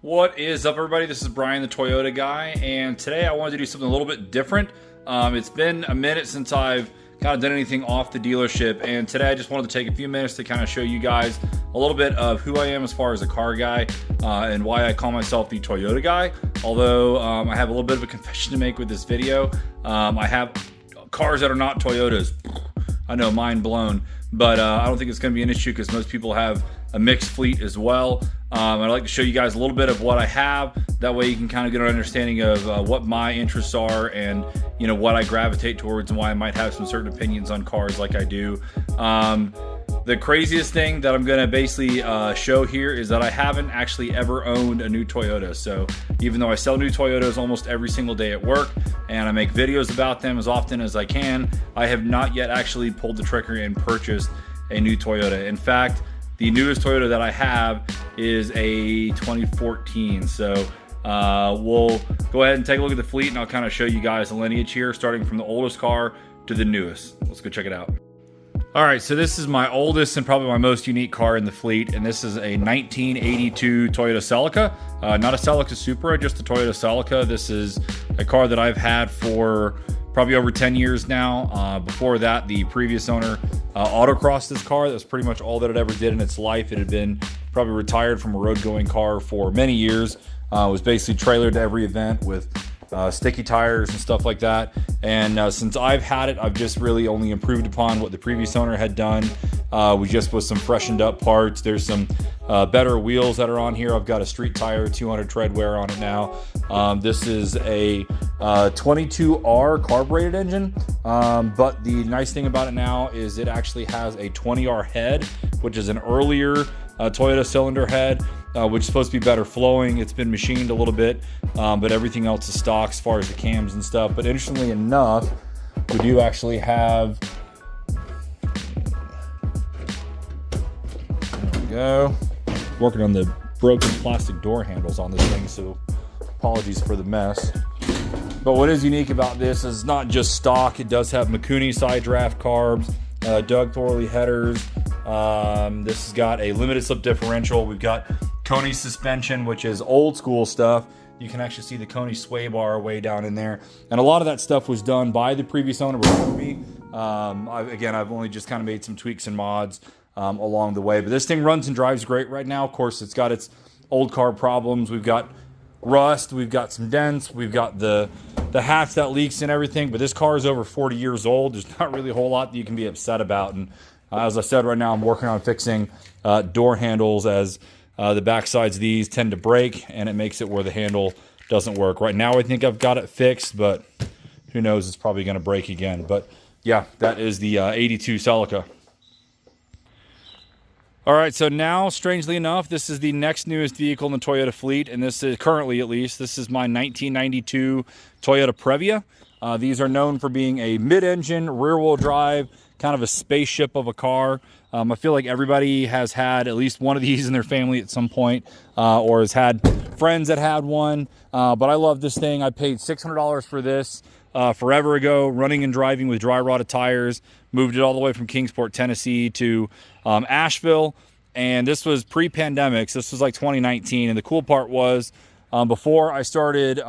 What is up, everybody? This is Brian, the Toyota guy, and today I wanted to do something a little bit different. It's been a minute since I've kind of done anything off the dealership, and today I just wanted to take a few minutes to kind of show you guys a little bit of who I am as far as a car guy and why I call myself the Toyota guy. Although I have a little bit of a confession to make with this video. I have cars that are not Toyotas. I know, mind blown, but I don't think it's going to be an issue because most people have a mixed fleet as well. I'd like to show you guys a little bit of what I have. That way you can kind of get an understanding of what my interests are and, you know, what I gravitate towards and why I might have some certain opinions on cars like I do. The craziest thing that I'm going to basically show here is that I haven't actually ever owned a new Toyota. So even though I sell new Toyotas almost every single day at work and I make videos about them as often as I can, I have not yet actually pulled the trigger and purchased a new Toyota. In fact, the newest Toyota that I have is a 2014. So we'll go ahead and take a look at the fleet and I'll kind of show you guys the lineage here, starting from the oldest car to the newest. Let's go check it out. All right, so this is my oldest and probably my most unique car in the fleet, and this is a 1982 Toyota Celica. Not a Celica Supra, just a Toyota Celica. This is a car that I've had for probably over 10 years now. Before that, the previous owner autocrossed this car. That was pretty much all that it ever did in its life. It had been probably retired from a road-going car for many years. It was basically trailered to every event with sticky tires and stuff like that. And since I've had it, I've just really only improved upon what the previous owner had done. We just put some freshened up parts. There's some better wheels that are on here. I've got a street tire 200 tread wear on it now. This is a 22R carbureted engine, but the nice thing about it now is it actually has a 20R head, which is an earlier Toyota cylinder head, which is supposed to be better flowing. It's been machined a little bit, but everything else is stock as far as the cams and stuff. But interestingly enough, we do actually have, there we go, working on the broken plastic door handles on this thing, so apologies for the mess. But what is unique about this is not just stock. It does have Mikuni side draft carbs, Doug Thorley headers. This has got a limited slip differential. We've got Koni suspension, which is old school stuff. You can actually see the Koni sway bar way down in there. And a lot of that stuff was done by the previous owner before me. I've only just kind of made some tweaks and mods along the way. But this thing runs and drives great right now. Of course, it's got its old car problems. We've got rust, we've got some dents, we've got the hatch that leaks and everything. But this car is over 40 years old. There's not really a whole lot that you can be upset about. And as I said, right now I'm working on fixing door handles, as the back sides of these tend to break and it makes it where the handle doesn't work. Right now I think I've got it fixed, but who knows, it's probably going to break again. But yeah, that is the 82 Celica. All right, so now, strangely enough, this is the next newest vehicle in the Toyota fleet, and this is, currently at least, this is my 1992 Toyota Previa. These are known for being a mid-engine, rear-wheel drive, kind of a spaceship of a car. I feel like everybody has had at least one of these in their family at some point, or has had friends that had one. But I love this thing. I paid $600 for this forever ago, running and driving with dry rotted tires. Moved it all the way from Kingsport, Tennessee to Asheville. And this was pre-pandemic, so this was like 2019. And the cool part was, before I started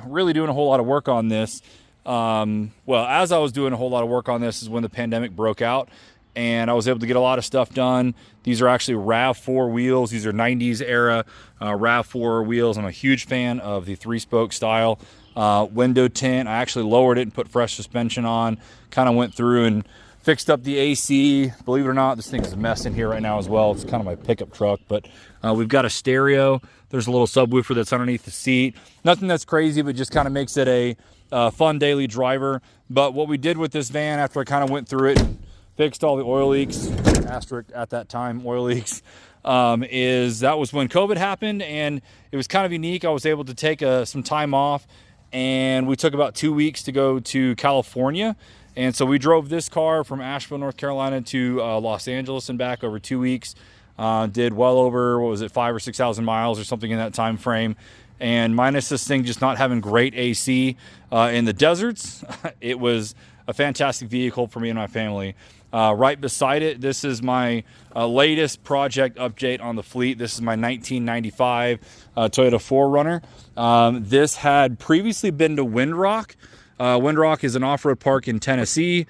really doing a whole lot of work on this, as I was doing a whole lot of work on this is when the pandemic broke out, and I was able to get a lot of stuff done. These are actually RAV4 wheels. These are 90s era RAV4 wheels. I'm a huge fan of the 3-spoke style. Window tint, I actually lowered it and put fresh suspension on. Kind of went through and fixed up the AC. Believe it or not, this thing is a mess in here right now as well. It's kind of my pickup truck, but we've got a stereo. There's a little subwoofer that's underneath the seat. Nothing that's crazy, but just kind of makes it a fun daily driver. But what we did with this van, after I kind of went through it and fixed all the oil leaks, asterisk at that time, oil leaks, is that was when COVID happened, and it was kind of unique. I was able to take some time off, and we took about 2 weeks to go to California. And so we drove this car from Asheville, North Carolina to Los Angeles and back over 2 weeks. Did well over, 5,000 or 6,000 miles or something in that time frame. And minus this thing just not having great AC in the deserts, it was a fantastic vehicle for me and my family. Right beside it, this is my latest project update on the fleet. This is my 1995 Toyota 4Runner. This had previously been to Windrock. Windrock is an off-road park in Tennessee,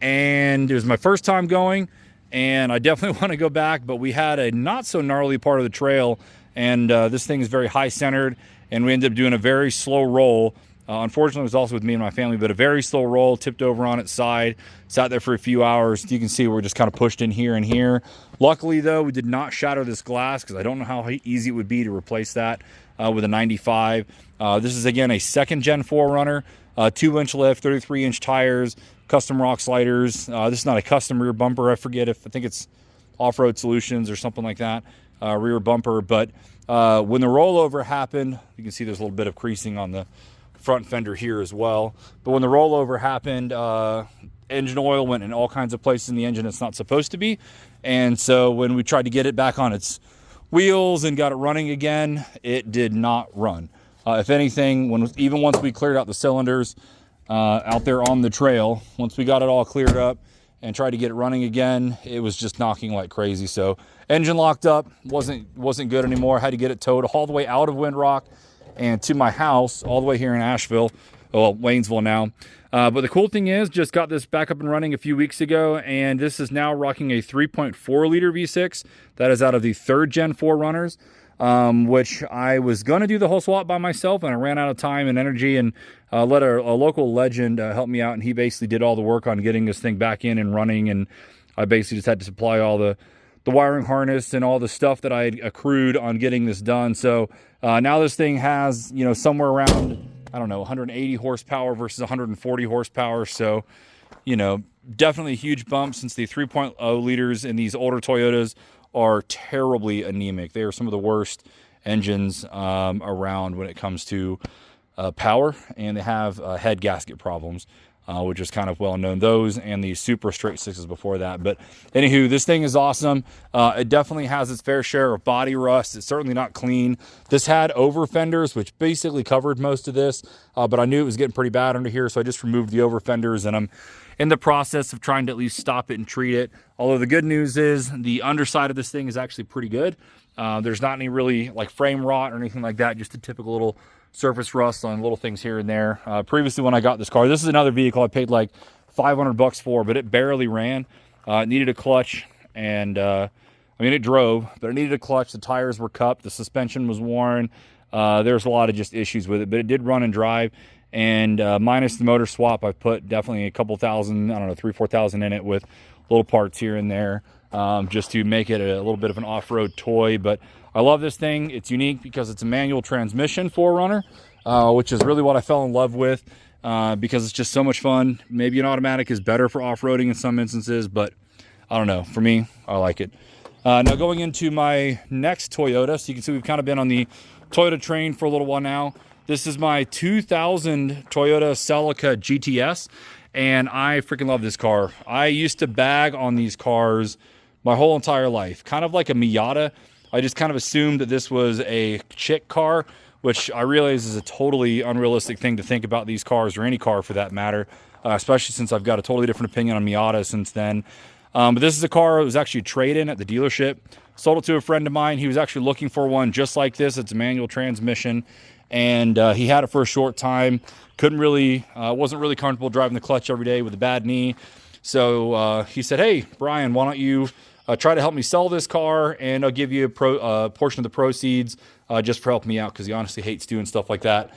and it was my first time going, and I definitely want to go back, but we had a not so gnarly part of the trail, and this thing is very high-centered, and we ended up doing a very slow roll. Unfortunately, it was also with me and my family, but a very slow roll, tipped over on its side, sat there for a few hours. You can see we're just kind of pushed in here and here. Luckily, though, we did not shatter this glass because I don't know how easy it would be to replace that with a 95. This is, again, a second-gen 4Runner, 2-inch lift, 33-inch tires, custom rock sliders. This is not a custom rear bumper. I think it's Off-Road Solutions or something like that, rear bumper. But when the rollover happened, you can see there's a little bit of creasing on the front fender here as well. But when the rollover happened, engine oil went in all kinds of places in the engine it's not supposed to be. And so when we tried to get it back on its wheels and got it running again, it did not run. If anything, even once we cleared out the cylinders out there on the trail, once we got it all cleared up and tried to get it running again, it was just knocking like crazy. So engine locked up, wasn't good anymore. Had to get it towed all the way out of Windrock and to my house all the way here in Asheville, well, Waynesville now. But the cool thing is, just got this back up and running a few weeks ago, and this is now rocking a 3.4 liter V6. That is out of the 3rd gen 4Runners, which I was going to do the whole swap by myself, and I ran out of time and energy, and let a local legend help me out, and he basically did all the work on getting this thing back in and running, and I basically just had to supply all the wiring harness and all the stuff that I had accrued on getting this done. So now this thing has, somewhere around, I don't know, 180 horsepower versus 140 horsepower. So, definitely a huge bump, since the 3.0 liters in these older Toyotas are terribly anemic. They are some of the worst engines around when it comes to power, and they have head gasket problems. Which is kind of well known. Those and the Super straight sixes before that. But anywho, this thing is awesome. It definitely has its fair share of body rust. It's certainly not clean. This had over fenders, which basically covered most of this, but I knew it was getting pretty bad under here, so I just removed the over fenders, and I'm in the process of trying to at least stop it and treat it. Although the good news is the underside of this thing is actually pretty good. There's not any really like frame rot or anything like that, just a typical little surface rust on little things here and there. Previously, when I got this car, this is another vehicle I paid like $500 for, but it barely ran. It needed a clutch, and it drove, but it needed a clutch. The tires were cupped, the suspension was worn. There's a lot of just issues with it, but it did run and drive. And minus the motor swap, I've put definitely a couple thousand, I don't know, 3,000-4,000 in it with little parts here and there, just to make it a little bit of an off-road toy. But I love this thing. It's unique because it's a manual transmission 4Runner, which is really what I fell in love with, because it's just so much fun. Maybe an automatic is better for off-roading in some instances, but I don't know. For me, I like it. Now going into my next Toyota, so you can see we've kind of been on the Toyota train for a little while now. This is my 2000 Toyota Celica GTS, and I freaking love this car. I used to bag on these cars my whole entire life, kind of like a Miata. I just kind of assumed that this was a chick car, which I realize is a totally unrealistic thing to think about these cars, or any car for that matter, especially since I've got a totally different opinion on Miata since then. But this is a car that was actually a trade-in at the dealership. Sold it to a friend of mine. He was actually looking for one just like this. It's a manual transmission, and he had it for a short time. Wasn't really comfortable driving the clutch every day with a bad knee. So he said, "Hey, Brian, why don't you try to help me sell this car, and I'll give you a portion of the proceeds just for helping me out," because he honestly hates doing stuff like that.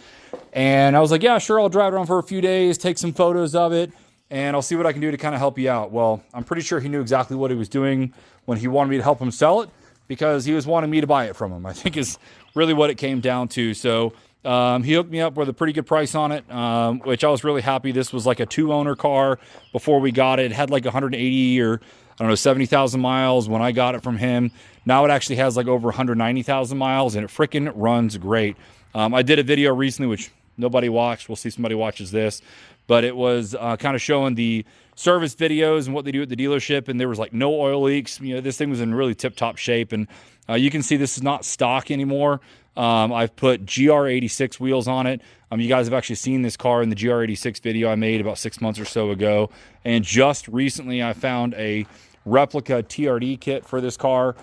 And I was like, "Yeah, sure, I'll drive around for a few days, take some photos of it, and I'll see what I can do to kind of help you out." Well, I'm pretty sure he knew exactly what he was doing when he wanted me to help him sell it, because he was wanting me to buy it from him, I think is really what it came down to. So he hooked me up with a pretty good price on it, which I was really happy. This was like a 2-owner car before we got it. It had like 180 or 70,000 miles when I got it from him. Now it actually has like over 190,000 miles, and it freaking runs great. I did a video recently, which nobody watched. We'll see if somebody watches this, but it was kind of showing the service videos and what they do at the dealership, and there was like no oil leaks. This thing was in really tip-top shape, and you can see this is not stock anymore. I've put GR86 wheels on it. You guys have actually seen this car in the GR86 video I made about 6 months or so ago. And just recently I found a replica TRD kit for this car,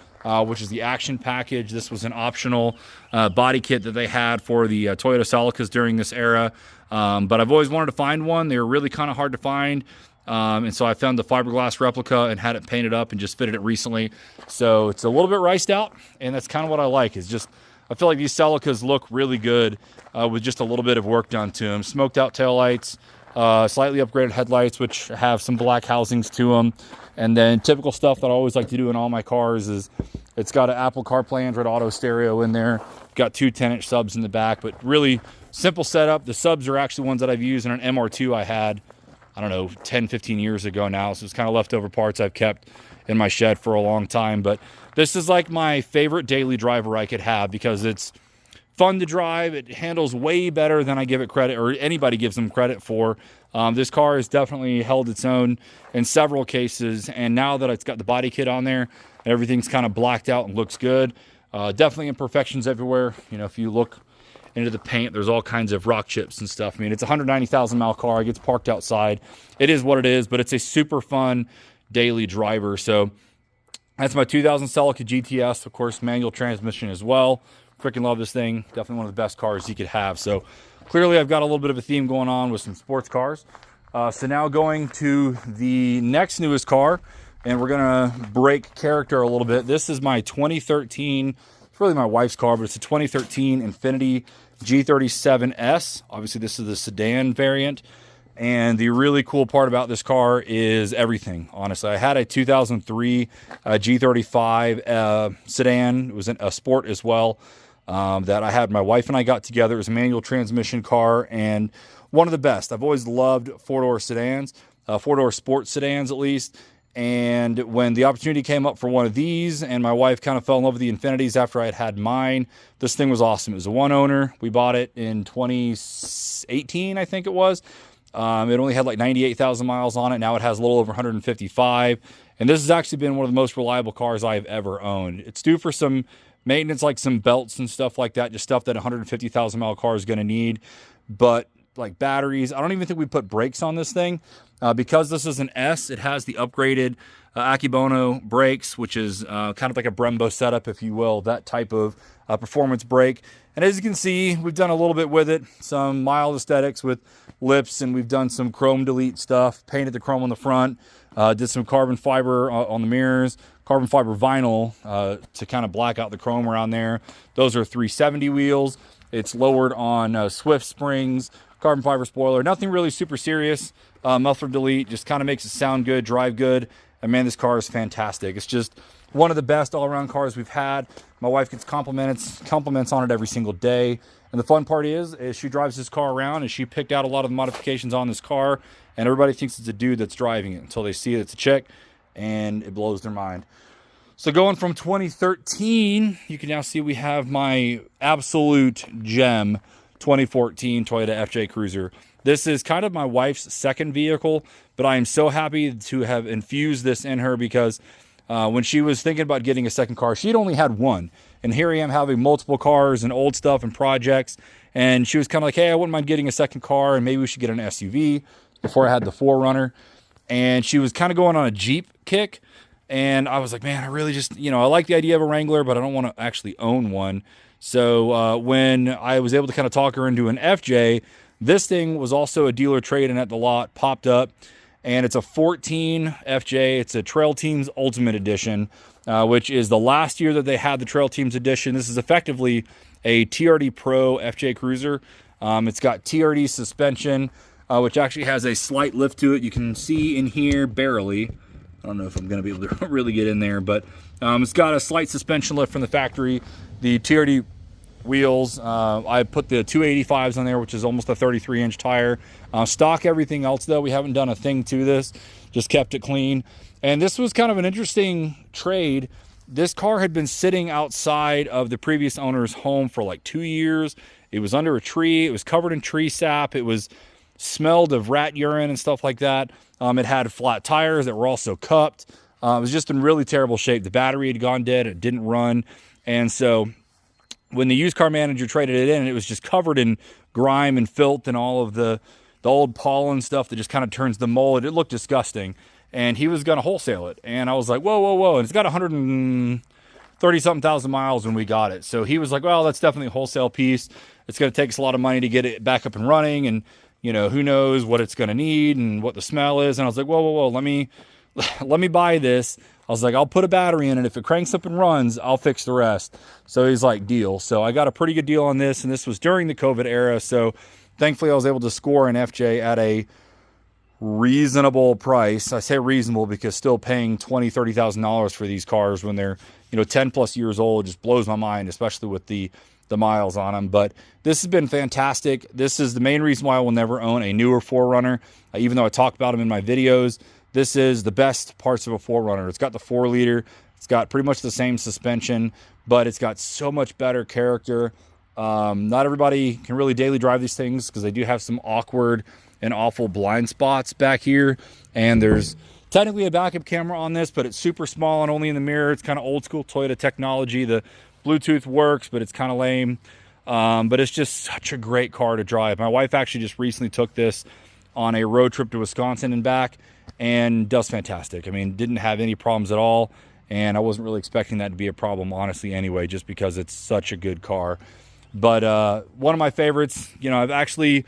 which is the action package. This was an optional body kit that they had for the Toyota Celicas during this era. But I've always wanted to find one. They were really kind of hard to find. And so I found the fiberglass replica and had it painted up and just fitted it recently. So it's a little bit riced out, and that's kind of what I like. Is just, I feel like these Celicas look really good with just a little bit of work done to them. Smoked out taillights, slightly upgraded headlights, which have some black housings to them. And then typical stuff that I always like to do in all my cars is it's got an Apple CarPlay Android Auto stereo in there. Got two 10-inch subs in the back, but really simple setup. The subs are actually ones that I've used in an MR2 I had, I don't know, 10, 15 years ago now. So it's kind of leftover parts I've kept in my shed for a long time. But this is like my favorite daily driver I could have because it's fun to drive. It handles way better than I give it credit, or anybody gives them credit for. This car has definitely held its own in several cases. And now that it's got the body kit on there, everything's kind of blacked out and looks good. Definitely imperfections everywhere. You know, if you look into the paint, there's all kinds of rock chips and stuff. I mean, it's a 190,000 mile car. It gets parked outside. It is what it is, but it's a super fun daily driver. So that's my 2000 Celica GTS, of course, manual transmission as well. Freaking love this thing. Definitely one of the best cars you could have. So clearly I've got a little bit of a theme going on with some sports cars. So now going to the next newest car, and we're gonna break character a little bit. This is my 2013, it's really my wife's car, but it's a 2013 Infiniti G37S. Obviously this is the sedan variant. And the really cool part about this car is everything, honestly. I had a 2003 G35 sedan. It was a sport as well, that I had. My wife and I got together. It was a manual transmission car and one of the best. I've always loved four-door sedans, four-door sports sedans at least. And when the opportunity came up for one of these, and my wife kind of fell in love with the Infinitis after I had mine, this thing was awesome. It was a one owner. We bought it in 2018, I think it was. It only had like 98,000 miles on it. Now it has a little over 155. And this has actually been one of the most reliable cars I've ever owned. It's due for some maintenance, like some belts and stuff like that, just stuff that a 150,000 mile car is going to need. But like batteries, I don't even think we put brakes on this thing. Because this is an S, it has the upgraded Akebono brakes, which is kind of like a Brembo setup, if you will, that type of performance brake. And as you can see, we've done a little bit with it, some mild aesthetics with lips, and we've done some chrome delete stuff, painted the chrome on the front, did some carbon fiber on the mirrors, carbon fiber vinyl to kind of black out the chrome around there. Those are 370 wheels. It's lowered on Swift springs, carbon fiber spoiler, nothing really super serious. Muffler delete just kind of makes it sound good, drive good. And man, this car is fantastic. It's just one of the best all-around cars we've had. My wife gets compliments on it every single day. And the fun part is she drives this car around and she picked out a lot of the modifications on this car, and everybody thinks it's a dude that's driving it until they see it's a chick, and it blows their mind. So going from 2013, you can now see we have my absolute gem 2014 Toyota FJ Cruiser. This is kind of my wife's second vehicle, but I am so happy to have infused this in her because when she was thinking about getting a second car, she'd only had one. And here I am having multiple cars and old stuff and projects. And she was kind of like, hey, I wouldn't mind getting a second car and maybe we should get an SUV before I had the 4Runner. And she was kind of going on a Jeep kick. And I was like, man, I really just, I like the idea of a Wrangler, but I don't want to actually own one. So when I was able to kind of talk her into an FJ, this thing was also a dealer trade-in at the lot, popped up, and it's a 14 FJ. It's a Trail Teams Ultimate Edition, which is the last year that they had the Trail Teams Edition. This is effectively a TRD Pro FJ Cruiser. It's got TRD suspension, which actually has a slight lift to it. You can see in here barely. I don't know if I'm going to be able to really get in there, but it's got a slight suspension lift from the factory. The TRD wheels, I put the 285s on there, which is almost a 33-inch tire. Stock everything else, though. We haven't done a thing to this. Just kept it clean. And this was kind of an interesting trade. This car had been sitting outside of the previous owner's home for like 2 years. It was under a tree. It was covered in tree sap. It was smelled of rat urine and stuff like that. It had flat tires that were also cupped. It was just in really terrible shape. The battery had gone dead. It didn't run. And so when the used car manager traded it in, it was just covered in grime and filth and all of the old pollen stuff that just kind of turns the mold. It looked disgusting. And he was going to wholesale it. And I was like, whoa, whoa, whoa. And it's got 130-something thousand miles when we got it. So he was like, well, that's definitely a wholesale piece. It's going to take us a lot of money to get it back up and running. And, you know, who knows what it's going to need and what the smell is. And I was like, whoa, whoa, whoa, let me buy this. I was like, I'll put a battery in it. If it cranks up and runs, I'll fix the rest. So he's like, deal. So I got a pretty good deal on this. And this was during the COVID era. So thankfully I was able to score an FJ at a reasonable price. I say reasonable because still paying $20,000-$30,000 for these cars when they're, you know, 10 plus years old just blows my mind, especially with the miles on them. But this has been fantastic. This is the main reason why I will never own a newer 4Runner, even though I talk about them in my videos. This is the best parts of a 4Runner. It's got the 4-liter. It's got pretty much the same suspension, but it's got so much better character. Not everybody can really daily drive these things because they do have some awkward and awful blind spots back here. And there's technically a backup camera on this, but it's super small and only in the mirror. It's kind of old school Toyota technology. The Bluetooth works, but it's kind of lame. But it's just such a great car to drive. My wife actually just recently took this on a road trip to Wisconsin and back and does fantastic. I mean, didn't have any problems at all. And I wasn't really expecting that to be a problem, honestly, anyway, just because it's such a good car. But one of my favorites, you know, I've actually,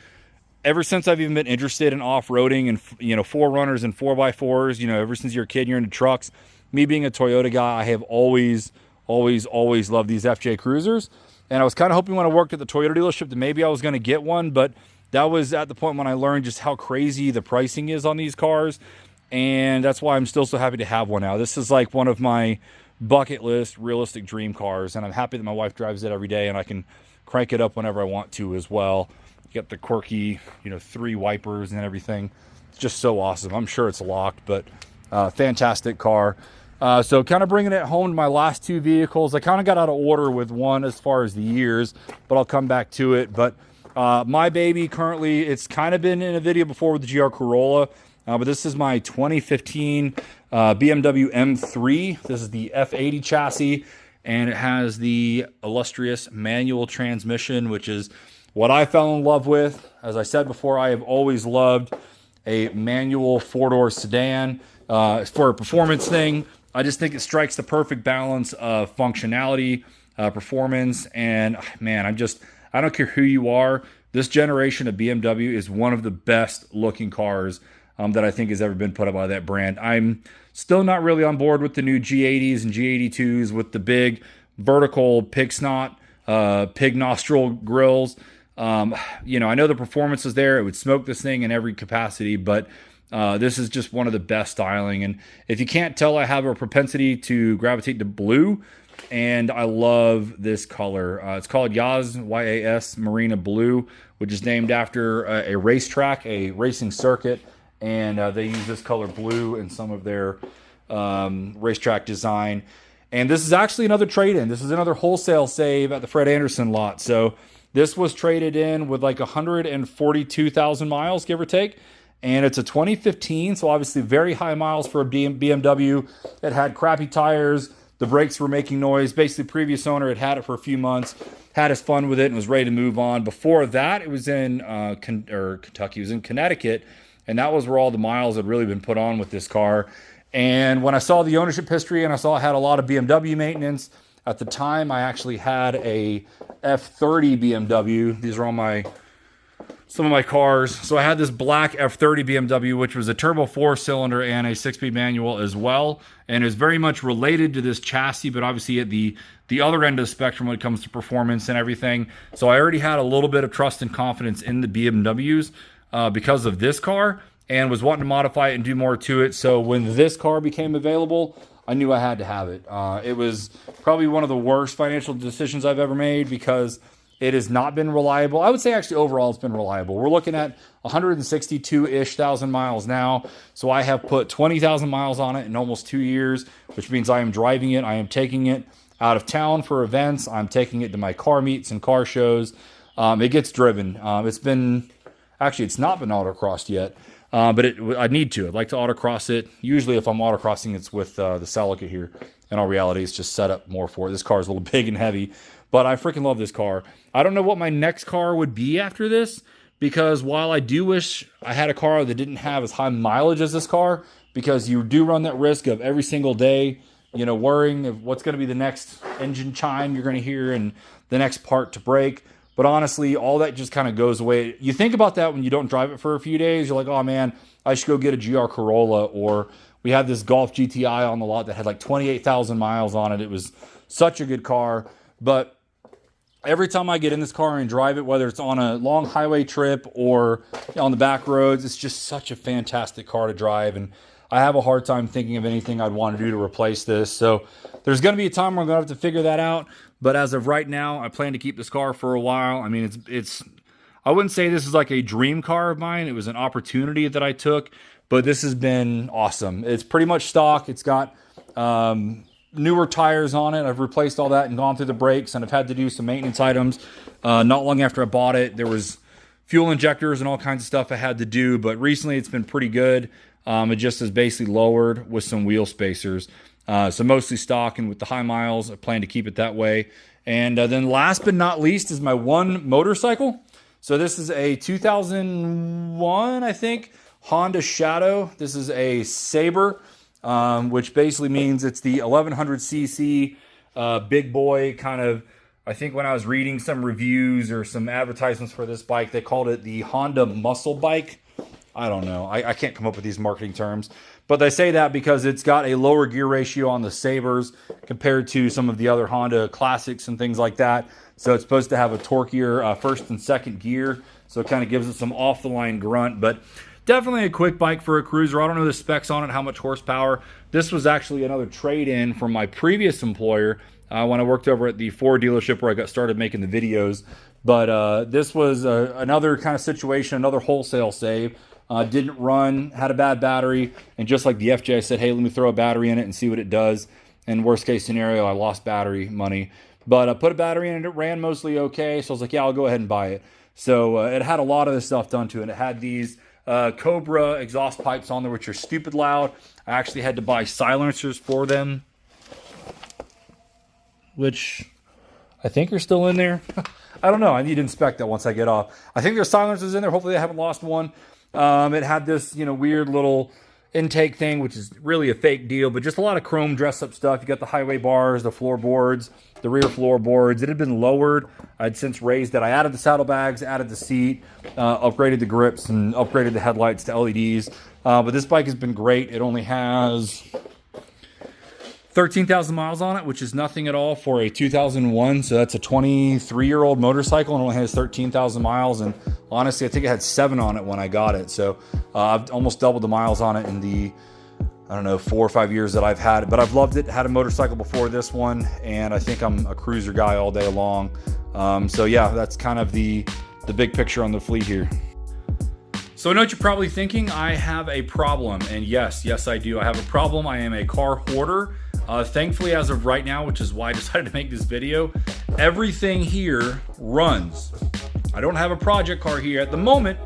ever since I've even been interested in off-roading and, you know, 4Runners and 4x4s, you know, ever since you're a kid, you're into trucks. Me being a Toyota guy, I have always loved these FJ Cruisers. And I was kind of hoping when I worked at the Toyota dealership that maybe I was going to get one, but that was at the point when I learned just how crazy the pricing is on these cars. And that's why I'm still so happy to have one now. This is like one of my bucket list, realistic dream cars. And I'm happy that my wife drives it every day and I can crank it up whenever I want to as well. You got the quirky, you know, 3 wipers and everything. It's just so awesome. I'm sure it's locked, but fantastic car. So kind of bringing it home to my last 2 vehicles. I kind of got out of order with one as far as the years, but I'll come back to it. But my baby currently, it's kind of been in a video before with the GR Corolla, but this is my 2015 BMW M3. This is the F80 chassis, and it has the illustrious manual transmission, which is what I fell in love with. As I said before, I have always loved a manual 4-door sedan. For a performance thing, I just think it strikes the perfect balance of functionality, performance, and man, I don't care who you are. This generation of BMW is one of the best looking cars that I think has ever been put up by that brand. I'm still not really on board with the new G80s and G82s with the big vertical pig snot, pig nostril grills. You know, I know the performance is there. It would smoke this thing in every capacity, but this is just one of the best styling. And if you can't tell, I have a propensity to gravitate to blue, and I love this color. It's called Yas, Y-A-S, Marina Blue, which is named after a racetrack, a racing circuit, and they use this color blue in some of their racetrack design. And this is actually another trade-in. This is another wholesale save at the Fred Anderson lot. So this was traded in with like 142,000 miles, give or take. And it's a 2015, so obviously very high miles for a BMW. It had crappy tires. The brakes were making noise. Basically, previous owner had it for a few months, had his fun with it, and was ready to move on. Before that, it was in Kentucky. It was in Connecticut, and that was where all the miles had really been put on with this car. And when I saw the ownership history and I saw it had a lot of BMW maintenance, at the time I actually had a F30 BMW. These are all some of my cars. So I had this black F30 BMW, which was a turbo 4-cylinder and a 6-speed manual as well. And it's very much related to this chassis, but obviously at the other end of the spectrum when it comes to performance and everything. So I already had a little bit of trust and confidence in the BMWs because of this car, and was wanting to modify it and do more to it. So when this car became available, I knew I had to have it. It was probably one of the worst financial decisions I've ever made because it has not been reliable. I would say actually overall it's been reliable. We're looking at 162-ish thousand miles now. So I have put 20,000 miles on it in almost 2 years, which means I am driving it. I am taking it out of town for events. I'm taking it to my car meets and car shows. It gets driven. It's not been autocrossed yet. But I need to. I'd like to autocross it. Usually if I'm autocrossing, it's with the Celica here. In all reality, it's just set up more for it. This car is a little big and heavy. but I freaking love this car. I don't know what my next car would be after this, because while I do wish I had a car that didn't have as high mileage as this car, because you do run that risk of every single day, you know, worrying of what's going to be the next engine chime you're going to hear and the next part to break. But honestly, all that just kind of goes away. You think about that when you don't drive it for a few days. You're like, oh man, I should go get a GR Corolla. Or we had this Golf GTI on the lot that had like 28,000 miles on it. It was such a good car. But every time I get in this car and drive it, whether it's on a long highway trip or on the back roads, it's just such a fantastic car to drive. And I have a hard time thinking of anything I'd want to do to replace this. So there's going to be a time where I'm going to have to figure that out. But as of right now, I plan to keep this car for a while. I mean, it's I wouldn't say this is like a dream car of mine. It was an opportunity that I took, but this has been awesome. It's pretty much stock. It's got newer tires on it. I've replaced all that and gone through the brakes, and I've had to do some maintenance items. Not long after I bought it, there was fuel injectors and all kinds of stuff I had to do, but recently it's been pretty good. It just is basically lowered with some wheel spacers. So mostly stock, and with the high miles, I plan to keep it that way. And then last but not least is my one motorcycle. So this is a 2001, I think, Honda Shadow. This is a Sabre, which basically means it's the 1100cc big boy kind of. I think when I was reading some reviews or some advertisements for this bike, they called it the Honda muscle bike. I don't know. I can't come up with these marketing terms. But they say that because it's got a lower gear ratio on the Sabres compared to some of the other Honda Classics and things like that. So it's supposed to have a torquier first and second gear. So it kind of gives it some off-the-line grunt. But definitely a quick bike for a cruiser. I don't know the specs on it, how much horsepower. This was actually another trade-in from my previous employer when I worked over at the Ford dealership where I got started making the videos. But this was another kind of situation, another wholesale save. Didn't run, had a bad battery, and just like the FJ, I said, hey, let me throw a battery in it and see what it does. And worst case scenario, I lost battery money. But I put a battery in it, it ran mostly okay, so I was like, yeah, I'll go ahead and buy it. So it had a lot of this stuff done to it. It had these Cobra exhaust pipes on there, which are stupid loud. I actually had to buy silencers for them, which I think are still in there. I don't know. I need to inspect that once I get off. I think there's silencers in there. Hopefully I haven't lost one. It had this, weird little intake thing, which is really a fake deal, but just a lot of chrome dress-up stuff. You got the highway bars, the floorboards, the rear floorboards. It had been lowered. I'd since raised it. I added the saddlebags, added the seat, upgraded the grips, and upgraded the headlights to LEDs. But this bike has been great. It only has 13,000 miles on it, which is nothing at all for a 2001. So that's a 23-year-old motorcycle, and only has 13,000 miles. And honestly, I think it had 7 on it when I got it. So I've almost doubled the miles on it in the, 4 or 5 years that I've had it. But I've loved it. Had a motorcycle before this one, and I think I'm a cruiser guy all day long. So yeah, that's kind of the big picture on the fleet here. So I know what you're probably thinking. I have a problem, and yes, I do. I have a problem. I am a car hoarder. Thankfully, as of right now, which is why I decided to make this video, everything here runs. I don't have a project car here at the moment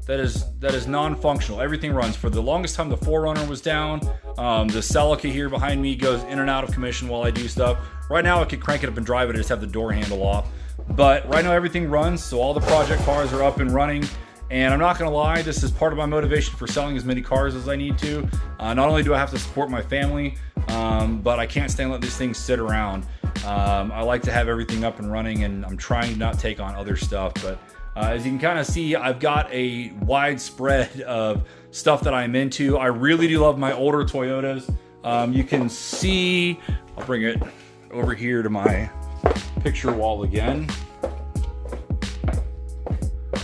that is non-functional. Everything runs. For the longest time, the 4Runner was down. The Celica here behind me goes in and out of commission while I do stuff. Right now, I could crank it up and drive it. I just have the door handle off. But right now, everything runs, so all the project cars are up and running. And I'm not going to lie, this is part of my motivation for selling as many cars as I need to. Not only do I have to support my family, but I can't stand let these things sit around. I like to have everything up and running, and I'm trying to not take on other stuff. But as you can kind of see, I've got a wide spread of stuff that I'm into. I really do love my older Toyotas. You can see, I'll bring it over here to my picture wall again.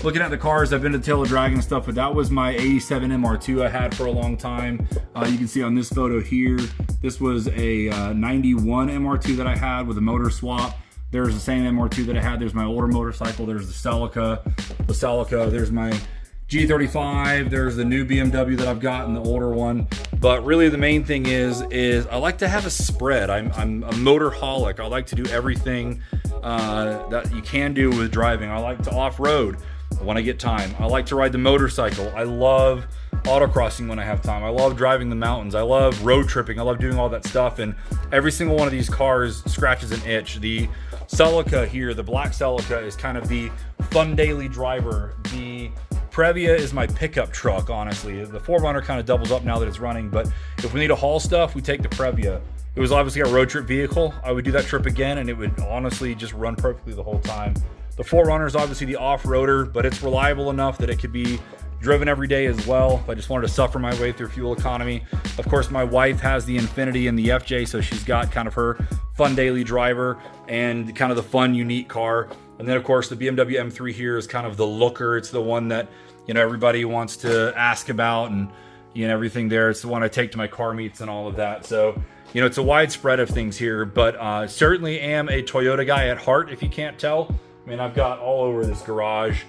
Looking at the cars, I've been to Tail of Dragon and stuff, but that was my 87 MR2 I had for a long time. You can see on this photo here, this was a 91 MR2 that I had with a motor swap. There's the same MR2 that I had. There's my older motorcycle. There's the Celica. There's my G35. There's the new BMW that I've got and the older one. But really the main thing is I like to have a spread. I'm a motorholic. I like to do everything that you can do with driving. I like to off-road when I get time. I like to ride the motorcycle. I love autocrossing when I have time. I love driving the mountains. I love road tripping. I love doing all that stuff. And every single one of these cars scratches an itch. The Celica here, the black Celica, is kind of the fun daily driver. The Previa is my pickup truck, honestly. The 4Runner kind of doubles up now that it's running, but if we need to haul stuff, we take the Previa. It was obviously a road trip vehicle. I would do that trip again, and it would honestly just run perfectly the whole time. The 4Runner is obviously the off-roader, but it's reliable enough that it could be driven every day as well if I just wanted to suffer my way through fuel economy. Of course, my wife has the Infiniti and the FJ, so she's got kind of her fun daily driver and kind of the fun, unique car. And then, of course, the BMW M3 here is kind of the looker. It's the one that, you know, everybody wants to ask about, and, you know, everything there. It's the one I take to my car meets and all of that. So, you know, it's a wide spread of things here, but certainly am a Toyota guy at heart, if you can't tell. I mean, I've got all over this garage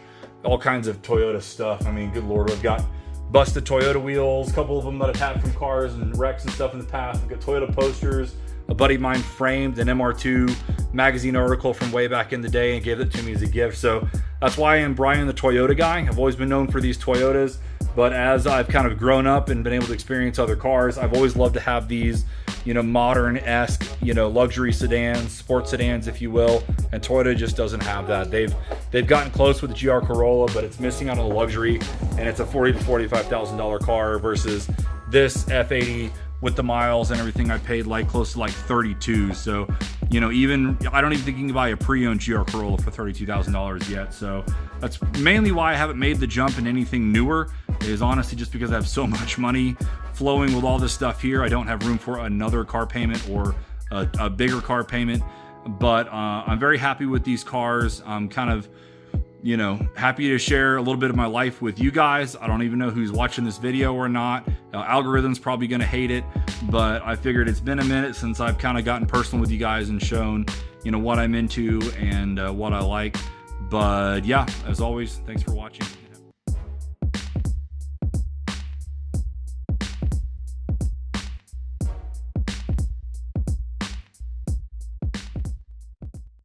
all kinds of Toyota stuff. I mean, good Lord, I've got busted Toyota wheels, a couple of them that I've had from cars and wrecks and stuff in the past. I've got Toyota posters. A buddy of mine framed an MR2 magazine article from way back in the day and gave it to me as a gift. So that's why I am Brian the Toyota guy. I've always been known for these Toyotas, but as I've kind of grown up and been able to experience other cars, I've always loved to have these, you know, modern-esque, you know, luxury sedans, sports sedans, if you will. And Toyota just doesn't have that. They've gotten close with the GR Corolla, but it's missing out on the luxury, and it's a $40,000 to $45,000 car versus this F80 with the miles and everything I paid like close to like 32. So, you know, even I don't even think you can buy a pre-owned GR Corolla for $32,000 yet. So that's mainly why I haven't made the jump in anything newer, is honestly just because I have so much money flowing with all this stuff here. I don't have room for another car payment or a bigger car payment. But I'm very happy with these cars. I'm kind of, you know, happy to share a little bit of my life with you guys. I don't even know who's watching this video or not. Algorithm's probably gonna hate it, but I figured it's been a minute since I've kind of gotten personal with you guys and shown, you know, what I'm into and what I like. But yeah, as always, thanks for watching.